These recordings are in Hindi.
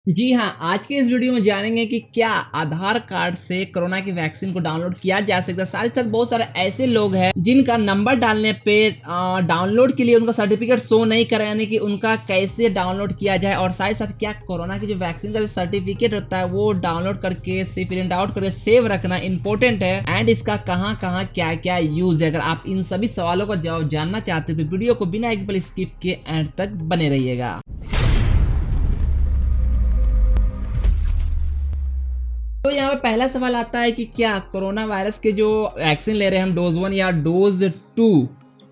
जी हाँ, आज के इस वीडियो में जानेंगे कि क्या आधार कार्ड से कोरोना की वैक्सीन को डाउनलोड किया जा सकता है। साथ ही साथ बहुत सारे ऐसे लोग हैं जिनका नंबर डालने पे डाउनलोड के लिए उनका सर्टिफिकेट शो नहीं कर, यानी कि उनका कैसे डाउनलोड किया जाए। और साथ ही साथ क्या कोरोना की जो वैक्सीन का जो सर्टिफिकेट होता है वो डाउनलोड करके से प्रिंट आउट करके सेव रखना इंपॉर्टेंट है, एंड इसका कहाँ कहाँ क्या क्या यूज है। अगर आप इन सभी सवालों का जवाब जानना चाहते हैं तो वीडियो को बिना एक पल स्किप के एंड तक बने रहिएगा। तो यहाँ पे पहला सवाल आता है कि क्या कोरोना वायरस के जो वैक्सीन ले रहे हैं हम, डोज 1 या डोज 2,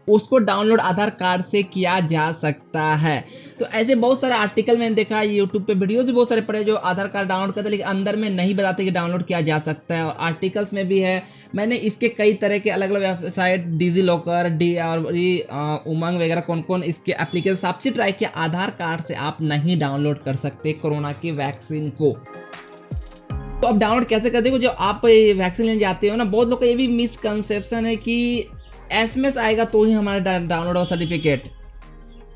उसको डाउनलोड आधार कार्ड से किया जा सकता है। तो ऐसे बहुत सारे आर्टिकल मैंने देखा, यूट्यूब पे वीडियोस भी बहुत सारे पढ़े जो आधार कार्ड डाउनलोड करते हैं लेकिन अंदर में नहीं बताते कि डाउनलोड किया जा सकता है। और आर्टिकल्स में भी है, मैंने इसके कई तरह के अलग अलग वेबसाइट, डिजी लॉकर, उमंग वगैरह कौन कौन इसके एप्लीकेशन सबसे ट्राई किया। आधार कार्ड से आप नहीं डाउनलोड कर सकते कोरोना की वैक्सीन को। तो अब डाउनलोड कैसे कर देखो, जब आप वैक्सीन लेने जाते हो ना, बहुत लोग का ये भी मिसकंसेप्शन है कि एसएमएस आएगा तो ही हमारा डाउनलोड और सर्टिफिकेट,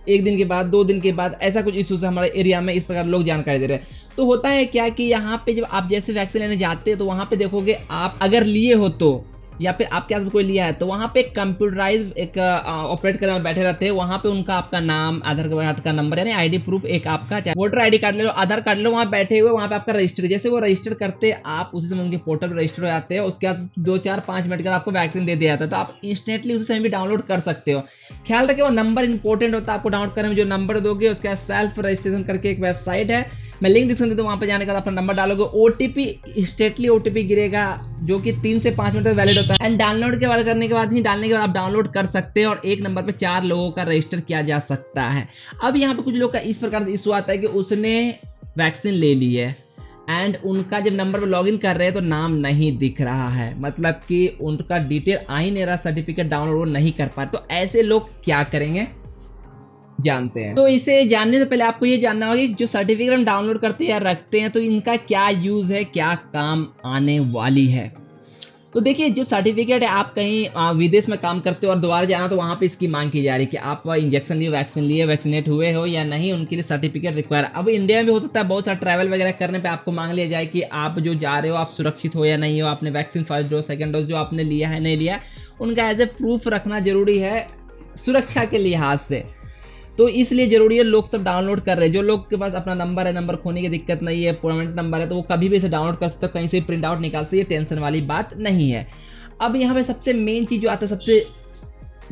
1 दिन के बाद 2 दिन के बाद, ऐसा कुछ इश्यूज है हमारे एरिया में। इस प्रकार लोग जानकारी दे रहे हैं। तो होता है क्या कि यहाँ पे जब आप जैसे वैक्सीन लेने जाते हैं तो वहाँ पे देखोगे, आप अगर लिए हो तो, या फिर आपके हाथ में कोई लिया है तो वहाँ पे कंप्यूटराइज एक ऑपरेट करने में बैठे रहते हैं। वहाँ पे उनका आपका नाम, आधार कार्ड का नंबर, यानी आईडी प्रूफ, एक आपका चाहे वोटर आईडी कार्ड ले लो, आधार कार्ड ले लो, वहाँ बैठे हुए वहाँ पे आपका रजिस्टर, जैसे वो रजिस्टर करते आप उसी समय उनके पोर्टल पर रजिस्टर हो जाते हैं। उसके बाद 2-4-5 मिनट का आपको वैक्सीन दे दिया जाता है, तो आप इंस्टेंटली उसी समय भी डाउनलोड कर सकते हो। ख्याल रखें वो नंबर इंपॉर्टेंट होता है आपको डाउनलोड करने में। जो नंबर दोगे उसके बाद सेल्फ रजिस्ट्रेशन करके एक वेबसाइट है, मैं लिंक डिस्क्रिप्शन दे दूँ, वहाँ पर जाने के बाद अपना नंबर डालोगे, ओटीपी स्टेटली ओटीपी गिरेगा जो कि 3 से 5 मिनट वैलिड होता है। एंड डाउनलोड के बाद करने के बाद ही डालने के बाद आप डाउनलोड कर सकते हैं और एक नंबर पे 4 लोगों का रजिस्टर किया जा सकता है। अब यहाँ पे कुछ लोग का इस प्रकार से इशू आता है कि उसने वैक्सीन ले ली है एंड उनका जब नंबर पर लॉगिन कर रहे हैं तो नाम नहीं दिख रहा है, मतलब कि उनका डिटेल आ ही नहीं रहा, सर्टिफिकेट डाउनलोड वो नहीं कर पा रहे। तो ऐसे लोग क्या करेंगे जानते हैं। तो इसे जानने से पहले आपको ये जानना होगा कि जो सर्टिफिकेट हम डाउनलोड करते हैं या रखते हैं तो इनका क्या यूज है, क्या काम आने वाली है। तो देखिए, जो सर्टिफिकेट है, आप कहीं विदेश में काम करते हो और दोबारा जाना तो वहाँ पे इसकी मांग की जा रही है कि आप इंजेक्शन लिए, वैक्सीन लिए, वैक्सीनेट हुए हो या नहीं, उनके लिए सर्टिफिकेट रिक्वायर। अब इंडिया में भी हो सकता है बहुत सारा ट्रैवल वगैरह करने पे आपको मांग लिया जाए कि आप जो जा रहे हो आप सुरक्षित हो या नहीं हो, आपने vaccine first dose second dose जो आपने लिया है नहीं लिया, उनका एज ए प्रूफ रखना जरूरी है सुरक्षा के लिहाज से। तो इसलिए जरूरी है, लोग सब डाउनलोड कर रहे हैं। जो लोग के पास अपना नंबर है, नंबर खोने की दिक्कत नहीं है, परमानेंट नंबर है, तो वो कभी भी इसे डाउनलोड कर सकते हो, कहीं से प्रिंट आउट निकाल सकते, ये टेंशन वाली बात नहीं है। अब यहाँ पे सबसे मेन चीज़ जो आता है, सबसे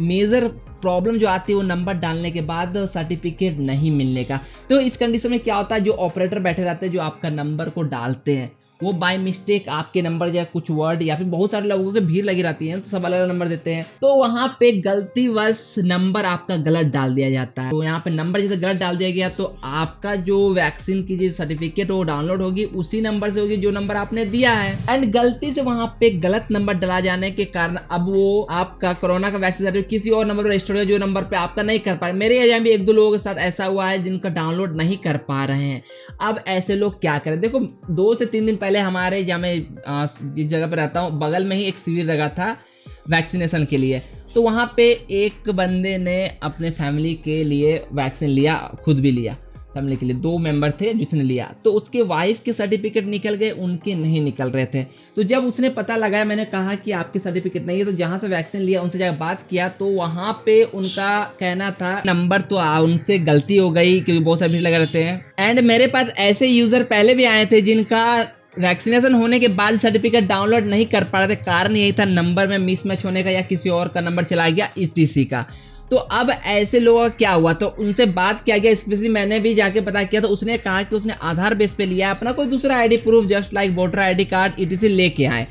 मेजर प्रॉब्लम जो आती है वो नंबर डालने के बाद सर्टिफिकेट नहीं मिलने का। तो इस कंडीशन में क्या होता है, जो ऑपरेटर बैठे रहते हैं जो आपका नंबर को डालते हैं, वो बाय मिस्टेक आपके नंबर या कुछ वर्ड, या फिर बहुत सारे लोगों की भीड़ लगी रहती है तो सब अलग अलग नंबर देते हैं, तो वहाँ पे गलतीवश नंबर आपका गलत डाल दिया जाता है। तो यहाँ पे नंबर जैसे गलत डाल दिया गया तो आपका जो वैक्सीन की जो सर्टिफिकेट वो डाउनलोड होगी उसी नंबर से होगी जो नंबर आपने दिया है, एंड गलती से वहाँ पे गलत नंबर डला जाने के कारण अब वो आपका कोरोना का वैक्सीन सर्टिफिकेट किसी और नंबर पर रजिस्टर हो जो नंबर पे आपका नहीं कर पा रहे। मेरे एरिया में 1-2 लोगों के साथ ऐसा हुआ है जिनका डाउनलोड नहीं कर पा रहे हैं। अब ऐसे लोग क्या करें, देखो 2 से 3 दिन पहले हमारे जहाँ मैं जिस जगह पे रहता हूँ बगल में ही एक शिविर लगा था वैक्सीनेशन के लिए। तो वहाँ पे एक बंदे ने अपने फैमिली के लिए वैक्सीन लिया, खुद भी लिया, फैमिली के लिए 2 मेंबर थे जिसने लिया। तो उसके वाइफ के सर्टिफिकेट निकल गए, उनके नहीं निकल रहे थे। तो जब उसने पता लगाया, मैंने कहा कि आपके सर्टिफिकेट नहीं है, तो जहाँ से वैक्सीन लिया उनसे जाकर बात किया तो वहाँ पे उनका कहना था नंबर तो उनसे गलती हो गई क्योंकि बहुत सारे भीड़ लगे रहते हैं। एंड मेरे पास ऐसे यूजर पहले भी आए थे जिनका वैक्सीनेशन होने के बाद सर्टिफिकेट डाउनलोड नहीं कर पा रहे थे। कारण यही था नंबर में मिसमैच होने का या किसी और का नंबर चला गया ईटीसी का। तो अब ऐसे लोगों का क्या हुआ, तो उनसे बात किया गया, स्पेशली मैंने भी जाके पता किया। तो उसने कहा कि उसने आधार बेस पे लिया अपना कोई दूसरा ID proof, just like voter ID card, etc लेके आए।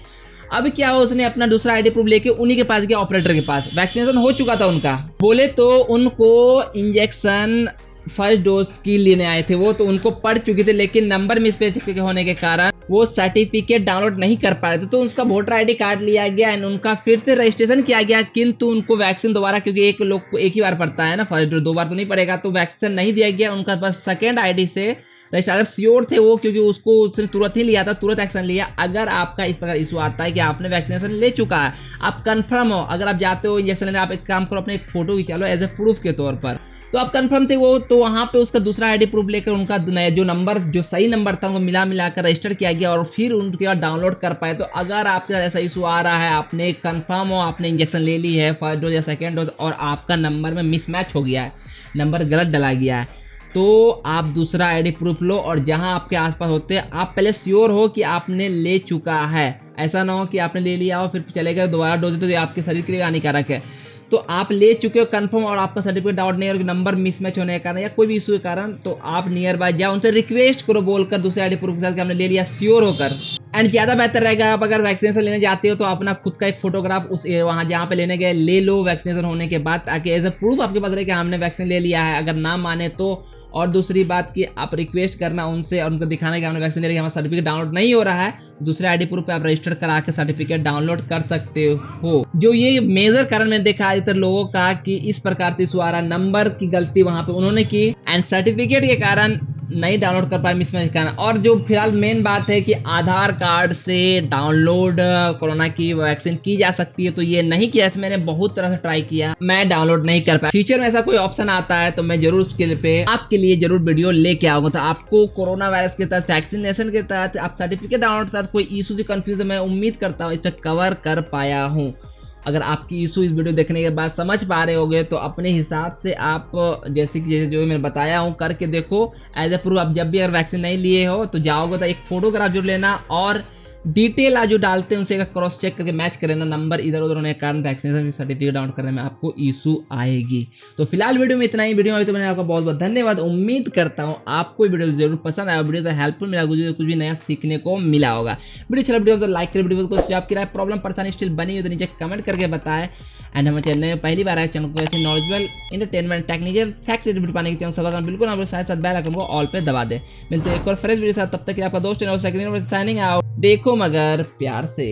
अब क्या हुआ, उसने अपना दूसरा आईडी प्रूफ लेके उन्हीं के पास गया, ऑपरेटर के पास, वैक्सीनेशन हो चुका था उनका। बोले तो उनको इंजेक्शन फर्स्ट डोज की लेने आए थे वो, तो उनको पड़ चुकी थी, लेकिन नंबर मिसमैच होने के कारण वो सर्टिफिकेट डाउनलोड नहीं कर पा रहे थे। तो उसका वोटर आईडी कार्ड लिया गया एंड उनका फिर से रजिस्ट्रेशन किया गया, किंतु उनको वैक्सीन दोबारा, क्योंकि एक लोग को एक ही बार पड़ता है ना, फर्स्ट डोज 2 बार तो नहीं पड़ेगा, तो वैक्सीन नहीं दिया गया। उनका बस सेकेंड आईडी से रजिस्टर, अगर श्योर थे वो, क्योंकि उसको उसने तुरंत ही लिया था, तुरंत एक्शन लिया। अगर आपका इस प्रकार इशू आता है कि आपने वैक्सीनेशन ले चुका है, आप कंफर्म हो, अगर आप जाते हो इंजेक्शन लेने, आप एक काम करो, अपने एक फोटो खिंचा लो एज ए प्रूफ के तौर पर, तो आप कंफर्म थे वो, तो वहाँ पे उसका दूसरा आईडी प्रूफ लेकर उनका जो नंबर जो सही नंबर था उनको मिला कर रजिस्टर किया गया और फिर उनके बाद डाउनलोड कर पाए। तो अगर आपके साथ ऐसा इशू आ रहा है, आपने कंफर्म हो आपने इंजेक्शन ले ली है फर्स्ट डोज या सेकेंड डोज और आपका नंबर में मिसमैच हो गया है, नंबर गलत डला गया है, तो आप दूसरा आईडी प्रूफ लो और जहां आपके आसपास होते हैं आप पहले श्योर हो कि आपने ले चुका है। ऐसा ना हो कि आपने ले लिया हो फिर चले गए दोबारा डोज, तो ये आपके शरीर के लिए हानिकारक है। तो आप ले चुके हो कंफर्म और आपका सर्टिफिकेट डाउट नहीं है और नंबर मिसमैच होने के कारण या कोई भी इशू के कारण, तो आप नियर बाय जाओ, उनसे रिक्वेस्ट करो बोलकर दूसरे आईडी प्रूफ के साथ कि हमने ले लिया, श्योर होकर। एंड ज़्यादा बेहतर रहेगा आप अगर वैक्सीनेशन लेने जाते हो तो अपना खुद का एक फोटोग्राफ उस वहाँ जहाँ पे लेने गए ले लो वैक्सीनेशन होने के बाद, ताकि एज अ प्रूफ आपके पास रहे कि हमने वैक्सीन ले लिया है। अगर ना माने तो, और दूसरी बात कि आप रिक्वेस्ट करना उनसे और उनको दिखाना कि हमने वैक्सीन ले लिया, हमारा सर्टिफिकेट डाउनलोड नहीं हो रहा है, दूसरे आईडी प्रूफ पे आप रजिस्टर करा के सर्टिफिकेट डाउनलोड कर सकते हो। जो ये मेजर कारण मैंने देखा अधिकतर लोगों का कि इस प्रकार से इशू आ रहा, नंबर की गलती वहां पे उन्होंने की एंड सर्टिफिकेट के कारण नहीं डाउनलोड कर पाए मिसमैच के कारण। और जो फिलहाल मेन बात है कि आधार कार्ड से डाउनलोड कोरोना की वैक्सीन की जा सकती है, तो ये नहीं किया, मैंने बहुत तरह से ट्राई किया, मैं डाउनलोड नहीं कर पाया। फ्यूचर में ऐसा कोई ऑप्शन आता है तो मैं जरूर उसके पे आपके लिए जरूर वीडियो लेके आऊंगा। तो आपको कोरोना वायरस के तहत वैक्सीनेशन के तहत आप सर्टिफिकेट डाउनलोड के तहत कोई इशू से कंफ्यूज है, मैं उम्मीद करता हूँ इस पर कवर कर पाया हूँ। अगर आपकी इशू इस वीडियो देखने के बाद समझ पा रहे होगे तो अपने हिसाब से आप जैसे जो मैंने बताया हूँ करके देखो एज ए प्रूफ। आप जब भी अगर वैक्सीन नहीं लिए हो तो जाओगे तो एक फोटोग्राफ जरूर लेना और डिटेल आज जो डालते हैं उनसे क्रॉस चेक करके मैच करें ना, नंबर इधर उधर होने के कारण वैक्सीनेशन सर्टिफिकेट डाउनलोड करने में आपको इशू आएगी। तो फिलहाल वीडियो में इतना ही। वीडियो में तो मैंने आपका बहुत बहुत धन्यवाद। उम्मीद करता हूँ आपको वीडियो जरूर पसंद आया, वीडियो से हेल्पफुल मिला, कुछ भी नया सीखने को मिला होगा। वीडियो चला वीडियो तो लाइक करें, वीडियो को आपकी राय प्रॉब्लम परेशानी स्टिल बनी हुई तो नीचे कमेंट करके बताएं। एंड हमारे चैनल में पहली बार आए चैनल को ऐसे knowledgeable entertainment technical fact video पाने के सब बिल्कुल हमारे साथ बेल आइकन को ऑल पे दबा दे। मिलते हैं एक और फ्रेश वीडियो साथ, तब तक आपका दोस्त साइनिंग आउट। देखो मगर प्यार से।